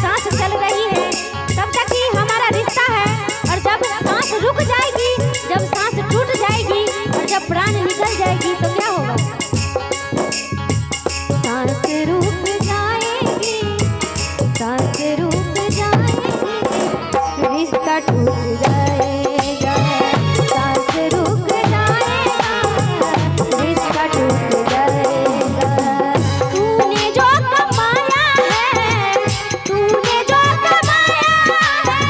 सांस चल रही है तब तक ही हमारा रिश्ता है, और जब सांस रुक जाएगी, जब सांस टूट जाएगी और जब प्राण निकल जाएगी तो क्या होगा? सांस रुक जाएगी, सांस रुक जाएगी, रिश्ता टूट जाएगा। सांस रुक जाएगा, रिश्ता टूट जाएगा। तूने जो कमाया है, तूने जो कमाया है,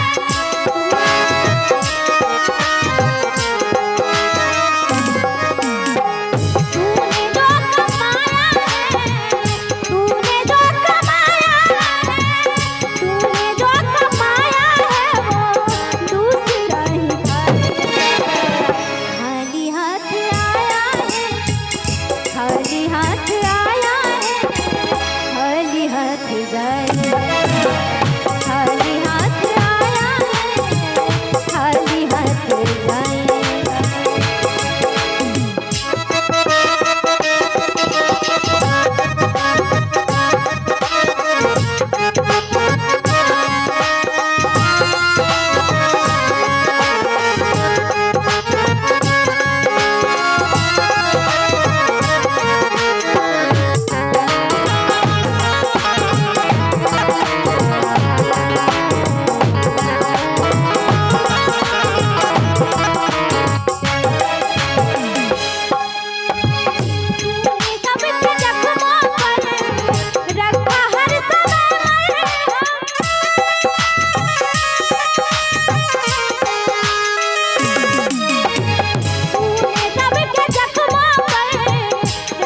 तूने जो कमाया है, तूने जो कमाया है, तूने जो कमाया है वो दूसरा ही खाएगा। खाली हाथ आया है, खाली हाथ आया है, खाली हाथ जाएगा। खाली हाथ आया है, खाली हाथ जाएगा। सबके जख्मों पर रखा हर समय तूने सबके जख्मों पर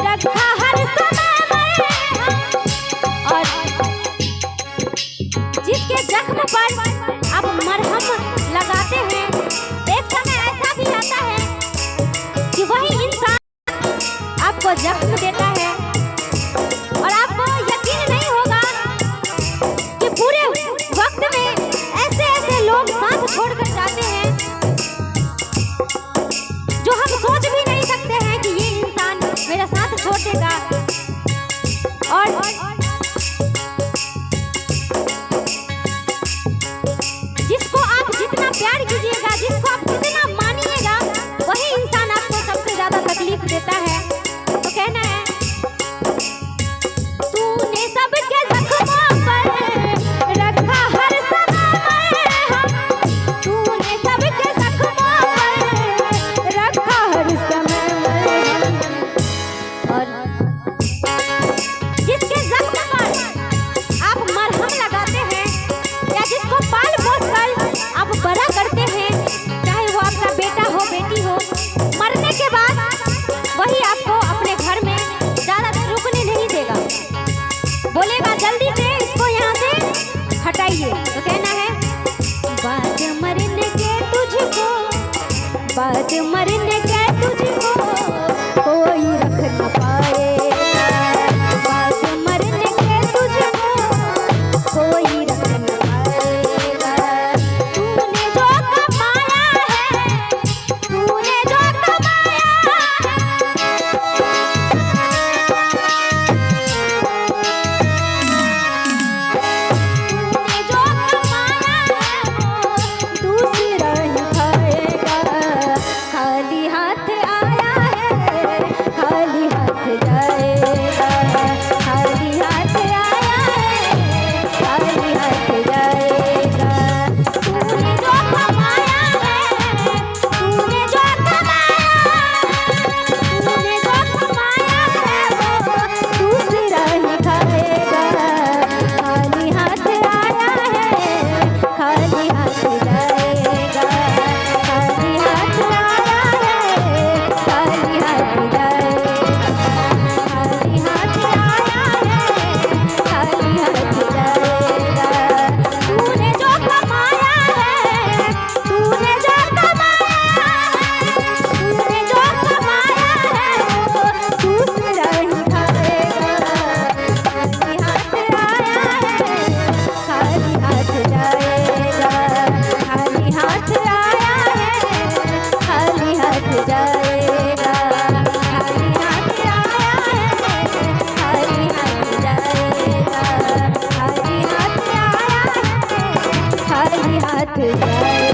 रखा हर समय और जिसके जख्म पर आप मरहम लगाते हैं, एक समय ऐसा भी आता है कि वही इंसान आपको जख्म देता है और आपको यकीन नहीं होगा कि पूरे वक्त में ऐसे ऐसे लोग साथ छोड़कर जाते हैं जो हम सोच भी नहीं सकते हैं कि ये इंसान मेरा साथ छोड़ देगा। और जिसको आप जितना प्यार कीजिएगा, जिसको आप जितना मानिएगा, वही इंसान आपको सबसे ज्यादा तकलीफ देता है। तो कहना है तूने सबके जख्मों पर रखा हर समय हम, तूने सबके जख्मों पर रखा हर समय हम। और जिसके जख्म पर आप मरहम लगाते हैं या जिसको पाल पोस कर आप बड़ा करते हैं, चाहे वो आप हाथ जाए।